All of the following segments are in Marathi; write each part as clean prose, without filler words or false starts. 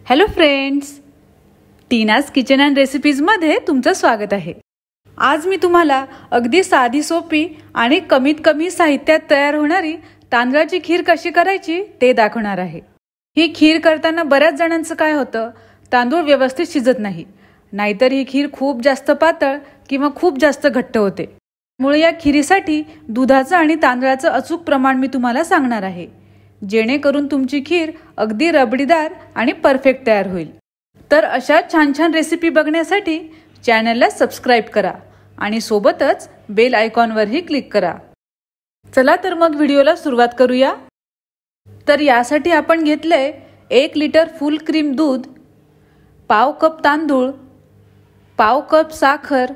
Hello friends, Tina's kitchen and रेसिपीजमध्ये तुमचं स्वागत आहे। आज मी तुम्हाला अगदी साधी सोपी आणि कमीत कमी साहित्यात तयार होणारी तांदळाची खीर कशी करायची ते दाखवणार आहे। ही खीर करताना बऱ्याच जणांचं काय होतं, तांदूळ व्यवस्थित शिजत नाही, नाहीतर ही खीर खूप जास्त पातळ किंवा खूप जास्त घट्ट होते। त्यामुळे या खीरीसाठी दुधाचं आणि तांदळाचं अचूक प्रमाण मी तुम्हाला सांगणार आहे, जेणेकरून तुमची खीर अगदी रबडीदार आणि परफेक्ट तयार होईल। तर अशा छान छान रेसिपी बघण्यासाठी चॅनलला सबस्क्राइब करा आणि सोबतच बेल आयकॉनवरही क्लिक करा। चला तर मग व्हिडिओला सुरुवात करूया। तर यासाठी आपण घेतले 1 लिटर फुल क्रीम दूध, पाव कप तांदूळ, पाव कप साखर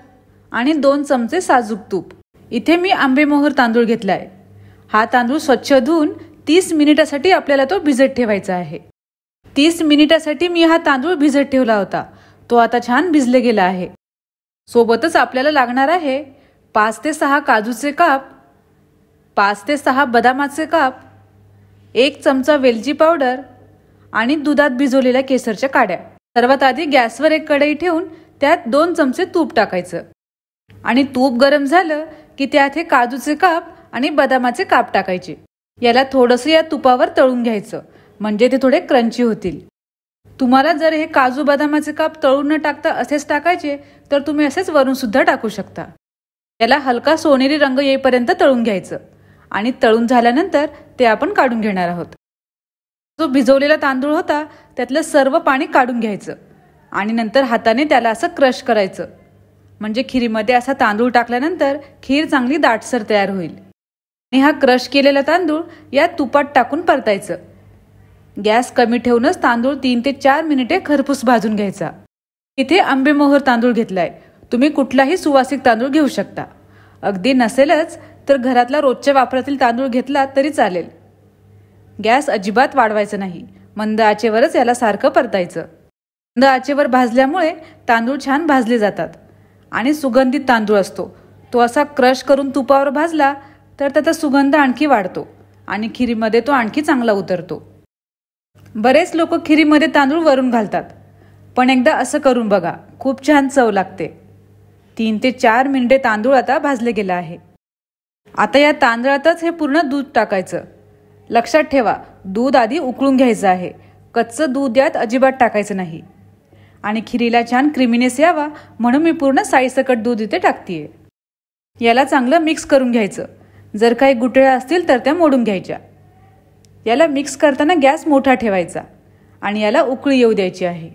आणि 2 चमचे साजूक तूप। इथे मी आंबेमोहर तांदूळ घेतलाय। हा तांदूळ स्वच्छ धुवून 30 मिनिटासाठी आपल्याला तो भिजत ठेवायचा आहे। 30 मिनिटासाठी मी हा तांदूळ भिजत ठेवला होता, तो आता छान भिजले गेला आहे। सोबतच आपल्याला लागणार आहे 5 ते 6 काजूचे काप, 5 ते 6 बदामाचे काप, 1 चमचा वेलची पावडर आणि दुधात भिजवलेल्या केसरच्या काड्या। सर्वात आधी गॅसवर एक कढई ठेवून त्यात 2 चमचे तूप टाकायचं आणि तूप गरम झालं की त्यात हे काजूचे काप आणि बदामाचे काप टाकायचे। याला थोडंसं या तुपावर तळून घ्यायचं, म्हणजे ते थोडे क्रंची होतील। तुम्हाला जर हे काजू बदामाचे काप तळून न टाकता असेच टाकायचे तर तुम्ही असेच वरून सुद्धा टाकू शकता। याला हलका सोनेरी रंग येईपर्यंत तळून घ्यायचं आणि तळून झाल्यानंतर ते आपण काढून घेणार आहोत। जो भिजवलेला तांदूळ होता त्यातलं सर्व पाणी काढून घ्यायचं आणि नंतर हाताने त्याला असं क्रश करायचं, म्हणजे खीरीमध्ये असा तांदूळ टाकल्यानंतर खीर चांगली दाटसर तयार होईल। आणि हा क्रश केलेला तांदूळ या तुपात टाकून परतायचं। गॅस कमी ठेवूनच तांदूळ 3 ते 4 मिनिटे खरपूस भाजून घ्यायचा। इथे आंबेमोहर तांदूळ घेतलाय, तुम्ही कुठलाही सुवासिक तांदूळ घेऊ शकता। अगदी नसेलच तर घरातला रोजच्या वापरातील तांदूळ घेतला तरी चालेल। गॅस अजिबात वाढवायचा नाही, मंद आचेवरच याला सारखं परतायचं। मंद आचेवर भाजल्यामुळे तांदूळ छान भाजले जातात आणि सुगंधित तांदूळ असतो। तो असा क्रश करून तुपावर भाजला तर त्याचा सुगंध आणखी वाढतो आणि खीरीमध्ये तो आणखी चांगला उतरतो। बरेच लोक खीरीमध्ये तांदूळ वरून घालतात, पण एकदा असं करून बघा, खूप छान चव लागते। 3 ते 4 मिनिटे तांदूळ आता भाजले गेला आहे। आता या तांदळातच हे पूर्ण दूध टाकायचं। लक्षात ठेवा, दूध आधी उकळून घ्यायचं आहे, कच्चं दूध यात अजिबात टाकायचं नाही। आणि खीरीला छान क्रीमीनेस यावा म्हणून मी पूर्ण साईसकट दूध इथे टाकतीये। याला चांगलं मिक्स करून घ्यायचं। जर काही गुठळ्या असतील तर त्या मोडून घ्यायच्या। याला मिक्स करताना गॅस मोठा ठेवायचा आणि याला उकळी येऊ द्यायची आहे।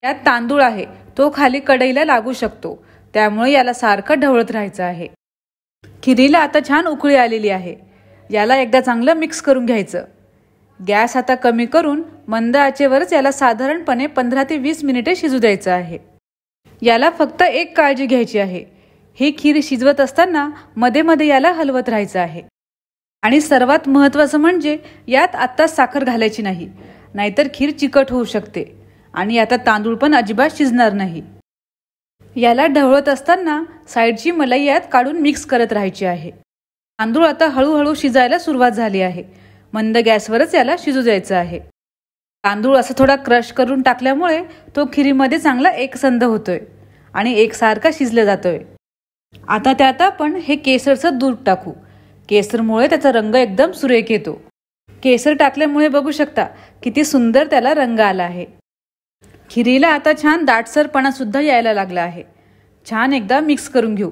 यात तांदूळ आहे तो खाली कढईला लागू शकतो, त्यामुळे याला सारखं ढवळत राहायचं आहे। खीरीला आता छान उकळी आलेली आहे। याला एकदा चांगलं मिक्स करून घ्यायचं। गॅस आता कमी करून मंद आचेवरच याला साधारणपणे 15 ते 20 मिनिटे शिजू द्यायचं आहे। याला फक्त एक काळजी घ्यायची आहे, ही खीर शिजवत असताना मध्ये मध्ये याला हलवत राहायचं आहे। आणि सर्वात महत्त्वाचं म्हणजे यात आत्ता साखर घालायची नाही, नाहीतर खीर चिकट होऊ शकते आणि आता तांदूळ पण अजिबात शिजणार नाही। याला ढवळत असताना साईडची मलाई यात काढून मिक्स करत राहायची आहे। तांदूळ आता हळूहळू शिजायला सुरुवात झाली आहे, मंद गॅसवरच याला शिजू द्यायचं आहे। तांदूळ असं थोडा क्रश करून टाकल्यामुळे तो खीरीमध्ये चांगला एकसंध होतोय आणि एकसारखा शिजला जातोय। आता त्यात आपण हे केसरचं दूध टाकू, केसरमुळे त्याचा रंग एकदम सुरेख येतो। केसर टाकल्यामुळे बघू शकता किती सुंदर त्याला रंग आला आहे। खीरीला आता छान दाटसरपणा सुद्धा यायला लागला आहे। छान एकदा मिक्स करून घेऊ।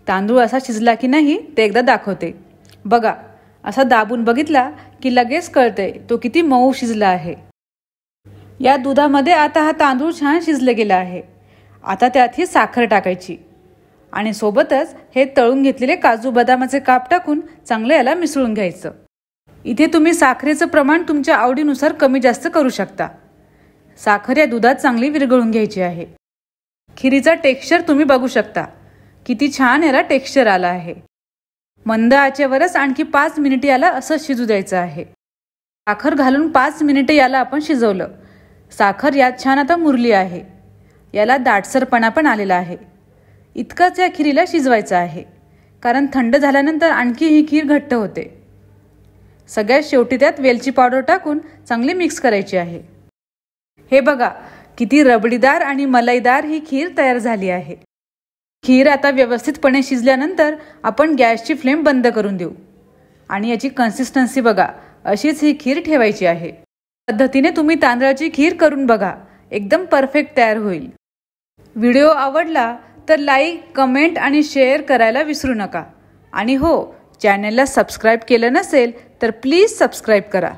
तांदूळ असा शिजला की नाही ते एकदा दाखवते, बघा असा दाबून बघितला की लगेच कळतंय तो किती मऊ शिजला आहे। या दुधामध्ये आता हा तांदूळ छान शिजले गेला आहे। आता त्यात ही साखर टाकायची आणि सोबतच हे तळून घेतलेले काजू बदामाचे काप टाकून चांगलं याला मिसळून घ्यायचं। इथे तुम्ही साखरेचं प्रमाण तुमच्या आवडीनुसार कमी जास्त करू शकता। साखर या दुधात चांगली विरघळून घ्यायची आहे। खीरीचा टेक्स्चर तुम्ही बघू शकता, किती छान याला टेक्स्चर आला आहे। मंद आचेवरच आणखी 5 मिनिटे याला असं शिजू द्यायचं आहे। साखर घालून 5 मिनिटे याला आपण शिजवलं। साखर यात छान आता मुरली आहे, याला दाटसरपणा पण आलेला आहे। इतकंच या खीरीला शिजवायचं आहे, कारण थंड झाल्यानंतर आणखी ही खीर घट्ट होते। सगळ्यात शेवटी त्यात वेलची पावडर टाकून चांगली मिक्स करायची आहे। हे बघा किती रबडीदार आणि मलाईदार ही खीर तयार झाली आहे। खीर आता व्यवस्थितपणे शिजल्यानंतर आपण गॅसची फ्लेम बंद करून देऊ आणि याची कन्सिस्टन्सी बघा, अशीच ही खीर ठेवायची आहे। पद्धतीने तुम्ही तांदळाची खीर करून बघा, एकदम परफेक्ट तयार होईल। व्हिडिओ आवडला तर लाईक, कमेंट आणि शेअर करायला विसरू नका। आणि हो, चॅनलला सबस्क्राईब केलं नसेल तर प्लीज सबस्क्राईब करा।